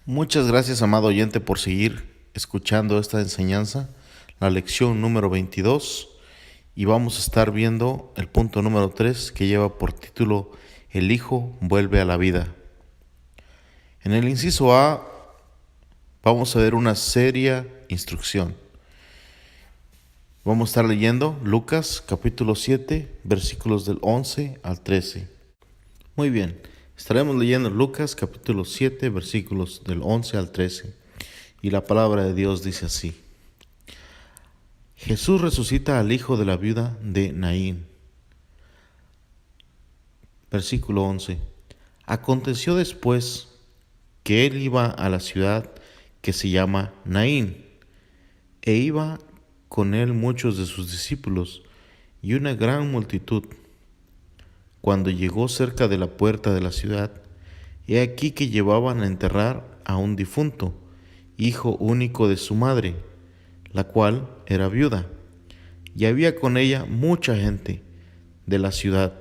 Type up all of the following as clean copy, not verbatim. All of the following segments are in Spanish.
Muchas gracias, amado oyente, por seguir escuchando esta enseñanza, la lección número 22, y vamos a estar viendo el punto número 3 que lleva por título El Hijo vuelve a la vida. En el inciso A vamos a ver una seria instrucción. Vamos a estar leyendo Lucas capítulo 7, versículos del 11 al 13. Muy bien, estaremos leyendo Lucas capítulo 7, versículos del 11 al 13. Y la palabra de Dios dice así: Jesús resucita al hijo de la viuda de Naín. Versículo 11. Aconteció después que él iba a la ciudad que se llama Naín, e iba con él muchos de sus discípulos y una gran multitud. Cuando llegó cerca de la puerta de la ciudad, he aquí que llevaban a enterrar a un difunto, hijo único de su madre, la cual era viuda, y había con ella mucha gente de la ciudad.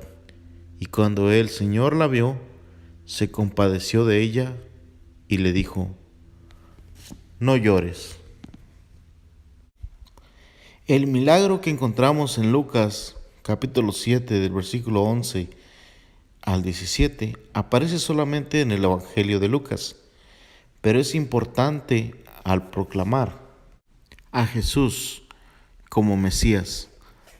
Y cuando el Señor la vio, se compadeció de ella y le dijo: No llores. El milagro que encontramos en Lucas capítulo 7 del versículo 11 al 17 aparece solamente en el Evangelio de Lucas, pero es importante al proclamar a Jesús como Mesías.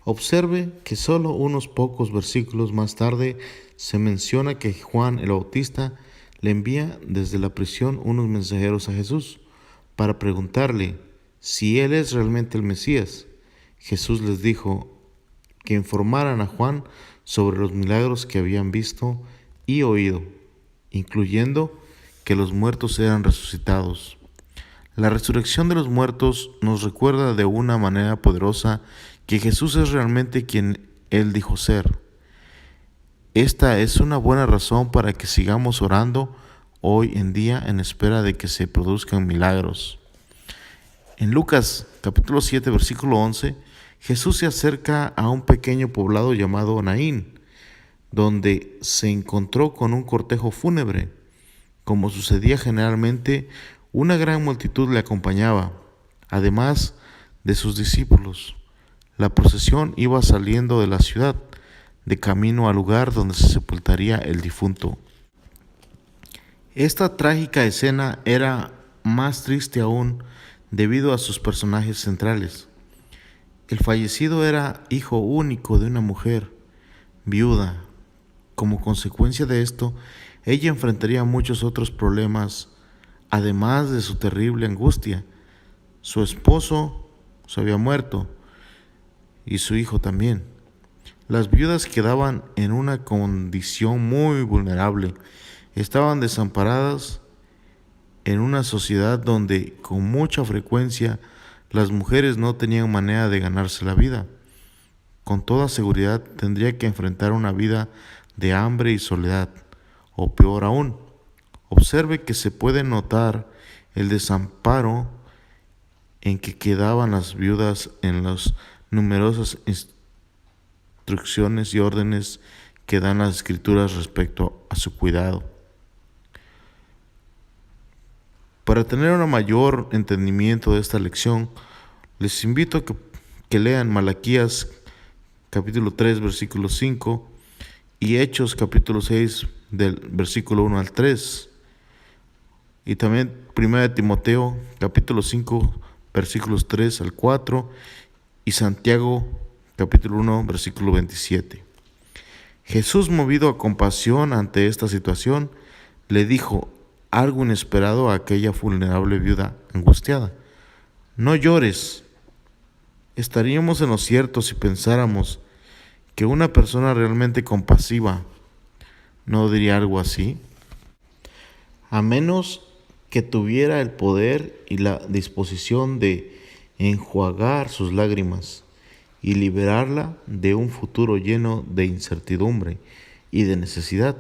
Observe que solo unos pocos versículos más tarde se menciona que Juan el Bautista le envía desde la prisión unos mensajeros a Jesús para preguntarle si él es realmente el Mesías. Jesús les dijo que informaran a Juan sobre los milagros que habían visto y oído, incluyendo que los muertos eran resucitados. La resurrección de los muertos nos recuerda de una manera poderosa que Jesús es realmente quien Él dijo ser. Esta es una buena razón para que sigamos orando hoy en día en espera de que se produzcan milagros. En Lucas capítulo 7, versículo 11, Jesús se acerca a un pequeño poblado llamado Naín, donde se encontró con un cortejo fúnebre. Como sucedía generalmente, una gran multitud le acompañaba, además de sus discípulos. La procesión iba saliendo de la ciudad, de camino al lugar donde se sepultaría el difunto. Esta trágica escena era más triste aún debido a sus personajes centrales. El fallecido era hijo único de una mujer, viuda. Como consecuencia de esto, ella enfrentaría muchos otros problemas, además de su terrible angustia. Su esposo se había muerto y su hijo también. Las viudas quedaban en una condición muy vulnerable. Estaban desamparadas en una sociedad donde con mucha frecuencia las mujeres no tenían manera de ganarse la vida. Con toda seguridad tendría que enfrentar una vida de hambre y soledad, o peor aún. Observe que se puede notar el desamparo en que quedaban las viudas en las numerosas instrucciones y órdenes que dan las Escrituras respecto a su cuidado. Para tener un mayor entendimiento de esta lección, les invito a que lean Malaquías capítulo 3, versículo 5 y Hechos capítulo 6 del versículo 1 al 3. Y también 1 Timoteo capítulo 5 versículos 3 al 4 y Santiago capítulo 1 versículo 27. Jesús, movido a compasión ante esta situación, le dijo algo inesperado a aquella vulnerable viuda angustiada: No llores. Estaríamos en lo cierto si pensáramos que una persona realmente compasiva no diría algo así, a menos que tuviera el poder y la disposición de enjuagar sus lágrimas y liberarla de un futuro lleno de incertidumbre y de necesidad.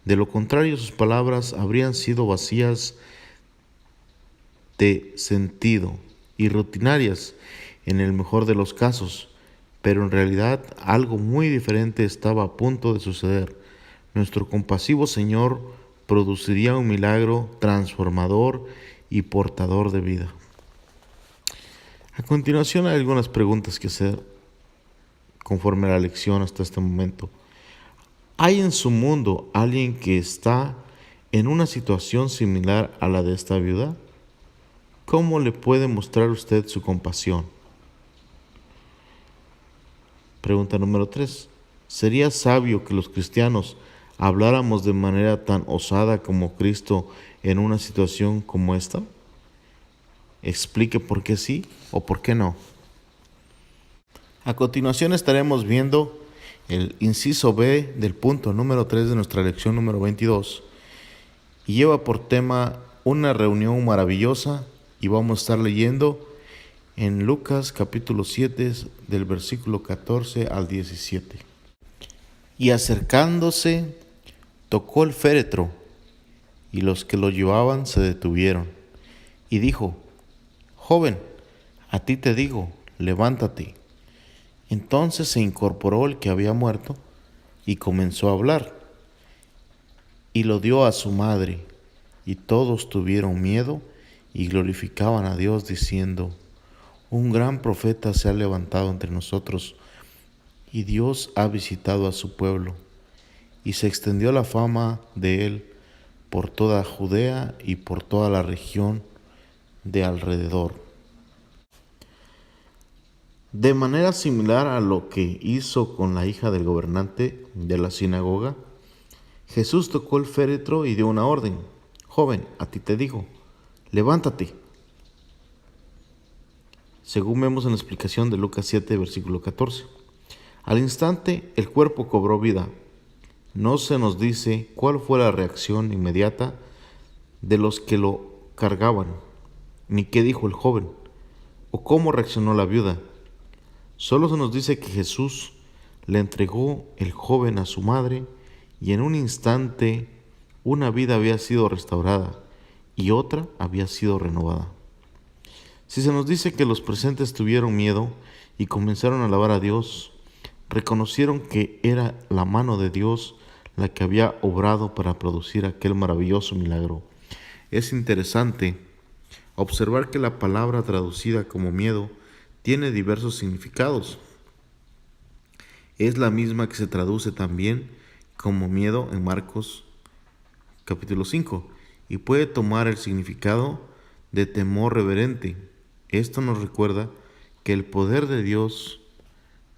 De lo contrario, sus palabras habrían sido vacías de sentido y rutinarias en el mejor de los casos, pero en realidad algo muy diferente estaba a punto de suceder. Nuestro compasivo Señor produciría un milagro transformador y portador de vida. A continuación hay algunas preguntas que hacer conforme a la lección hasta este momento. ¿Hay en su mundo alguien que está en una situación similar a la de esta viuda? ¿Cómo le puede mostrar usted su compasión? Pregunta número 3. ¿Sería sabio que los cristianos habláramos de manera tan osada como Cristo en una situación como esta? Explique por qué sí o por qué no. A continuación estaremos viendo el inciso B del punto número 3 de nuestra lección número 22 y lleva por tema una reunión maravillosa, y vamos a estar leyendo en Lucas capítulo 7 del versículo 14 al 17. Y acercándose, tocó el féretro, y los que lo llevaban se detuvieron, y dijo: Joven, a ti te digo, levántate. Entonces se incorporó el que había muerto y comenzó a hablar, y lo dio a su madre, y todos tuvieron miedo y glorificaban a Dios diciendo: Un gran profeta se ha levantado entre nosotros, y Dios ha visitado a su pueblo. Y se extendió la fama de él por toda Judea y por toda la región de alrededor. De manera similar a lo que hizo con la hija del gobernante de la sinagoga, Jesús tocó el féretro y dio una orden: Joven, a ti te digo, levántate. Según vemos en la explicación de Lucas 7, versículo 14. Al instante el cuerpo cobró vida. No se nos dice cuál fue la reacción inmediata de los que lo cargaban, ni qué dijo el joven, o cómo reaccionó la viuda. Solo se nos dice que Jesús le entregó el joven a su madre, y en un instante una vida había sido restaurada y otra había sido renovada. Si se nos dice que los presentes tuvieron miedo y comenzaron a alabar a Dios, reconocieron que era la mano de Dios la que había obrado para producir aquel maravilloso milagro. Es interesante observar que la palabra traducida como miedo tiene diversos significados. Es la misma que se traduce también como miedo en Marcos capítulo 5 y puede tomar el significado de temor reverente. Esto nos recuerda que el poder de Dios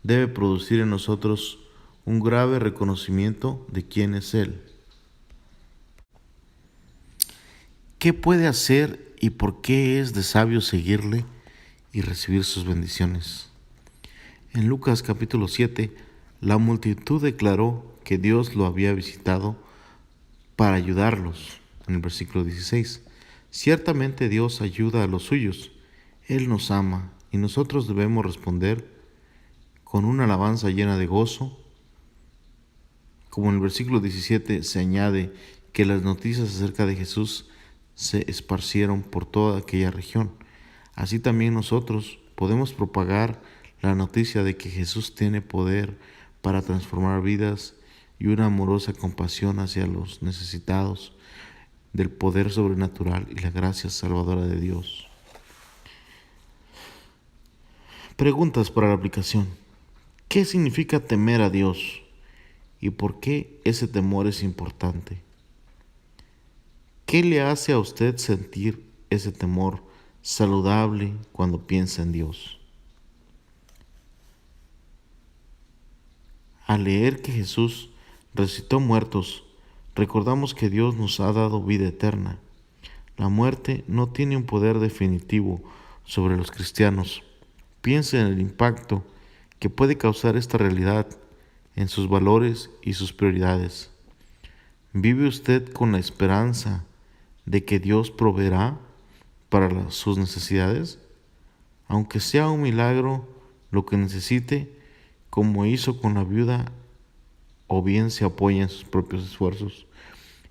debe producir en nosotros un grave reconocimiento de quién es Él. ¿Qué puede hacer y por qué es de sabio seguirle y recibir sus bendiciones? En Lucas capítulo 7, la multitud declaró que Dios lo había visitado para ayudarlos. En el versículo 16, ciertamente Dios ayuda a los suyos. Él nos ama y nosotros debemos responder con una alabanza llena de gozo. Como en el versículo 17 se añade que las noticias acerca de Jesús se esparcieron por toda aquella región. Así también nosotros podemos propagar la noticia de que Jesús tiene poder para transformar vidas y una amorosa compasión hacia los necesitados del poder sobrenatural y la gracia salvadora de Dios. Preguntas para la aplicación. ¿Qué significa temer a Dios? ¿Y por qué ese temor es importante? ¿Qué le hace a usted sentir ese temor saludable cuando piensa en Dios? Al leer que Jesús resucitó muertos, recordamos que Dios nos ha dado vida eterna. La muerte no tiene un poder definitivo sobre los cristianos. Piense en el impacto que puede causar esta realidad en sus valores y sus prioridades. ¿Vive usted con la esperanza de que Dios proveerá para sus necesidades? Aunque sea un milagro lo que necesite, como hizo con la viuda, o bien se apoya en sus propios esfuerzos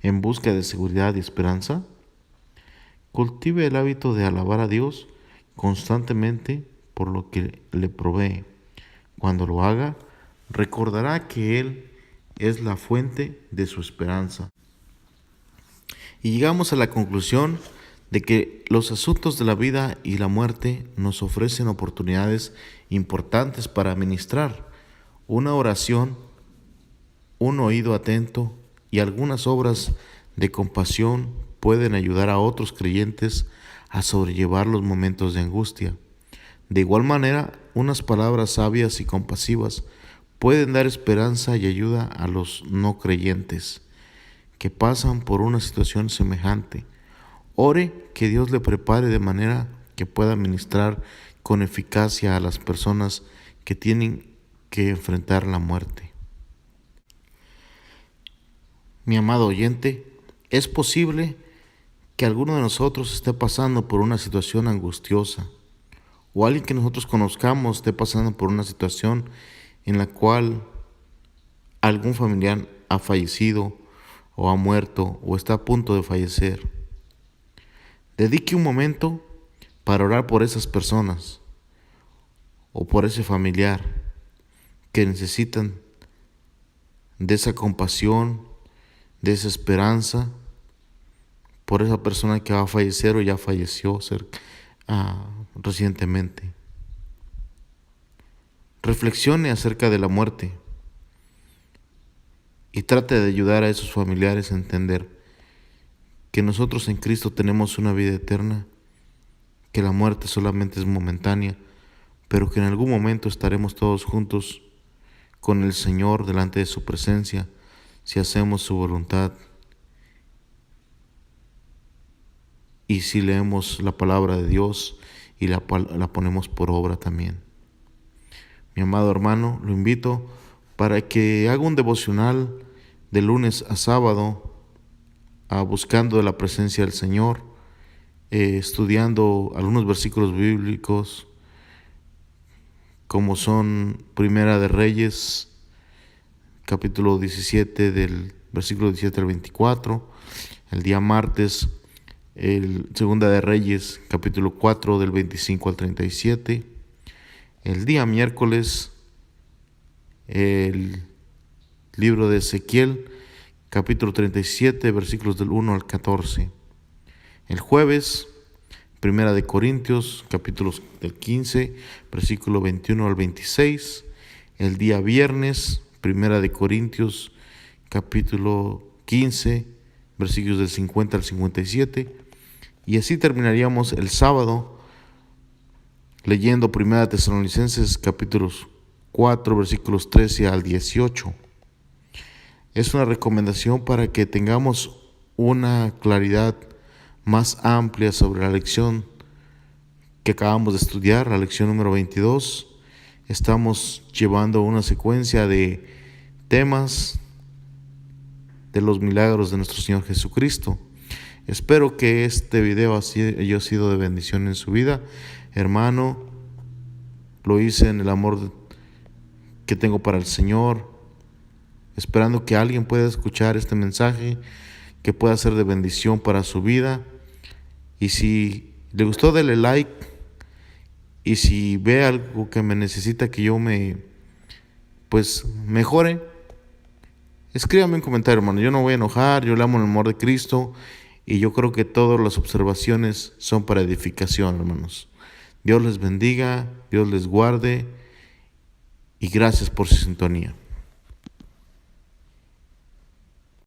en busca de seguridad y esperanza. Cultive el hábito de alabar a Dios constantemente por lo que le provee. Cuando lo haga, recordará que Él es la fuente de su esperanza. Y llegamos a la conclusión de que los asuntos de la vida y la muerte nos ofrecen oportunidades importantes para ministrar una oración, un oído atento y algunas obras de compasión pueden ayudar a otros creyentes a sobrellevar los momentos de angustia. De igual manera, unas palabras sabias y compasivas pueden dar esperanza y ayuda a los no creyentes que pasan por una situación semejante. Ore que Dios le prepare de manera que pueda ministrar con eficacia a las personas que tienen que enfrentar la muerte. Mi amado oyente, es posible que alguno de nosotros esté pasando por una situación angustiosa, o alguien que nosotros conozcamos esté pasando por una situación en la cual algún familiar ha fallecido o ha muerto o está a punto de fallecer. Dedique un momento para orar por esas personas o por ese familiar que necesitan de esa compasión, de esa esperanza, por esa persona que va a fallecer o ya falleció recientemente. Reflexione acerca de la muerte y trate de ayudar a esos familiares a entender que nosotros en Cristo tenemos una vida eterna, que la muerte solamente es momentánea, pero que en algún momento estaremos todos juntos con el Señor delante de su presencia si hacemos su voluntad y si leemos la palabra de Dios y la ponemos por obra también. Mi amado hermano, lo invito para que haga un devocional de lunes a sábado, buscando la presencia del Señor, estudiando algunos versículos bíblicos, como son Primera de Reyes, capítulo 17, del versículo 17 al 24, el día martes, Segunda de Reyes, capítulo 4, del 25 al 37, el día miércoles, el libro de Ezequiel, capítulo 37, versículos del 1 al 14. El jueves, Primera de Corintios, capítulos del 15, versículo 21 al 26. El día viernes, Primera de Corintios, capítulo 15, versículos del 50 al 57. Y así terminaríamos el sábado leyendo Primera de Tesalonicenses, capítulos 4, versículos 13 al 18. Es una recomendación para que tengamos una claridad más amplia sobre la lección que acabamos de estudiar, la lección número 22. Estamos llevando una secuencia de temas de los milagros de nuestro Señor Jesucristo. Espero que este video haya sido de bendición en su vida. Hermano, lo hice en el amor que tengo para el Señor, esperando que alguien pueda escuchar este mensaje, que pueda ser de bendición para su vida. Y si le gustó, dele like. Y si ve algo que me necesita que yo mejore, escríbame un comentario, hermano. Yo no voy a enojar, yo le amo el amor de Cristo. Y yo creo que todas las observaciones son para edificación, hermanos. Dios les bendiga, Dios les guarde y gracias por su sintonía.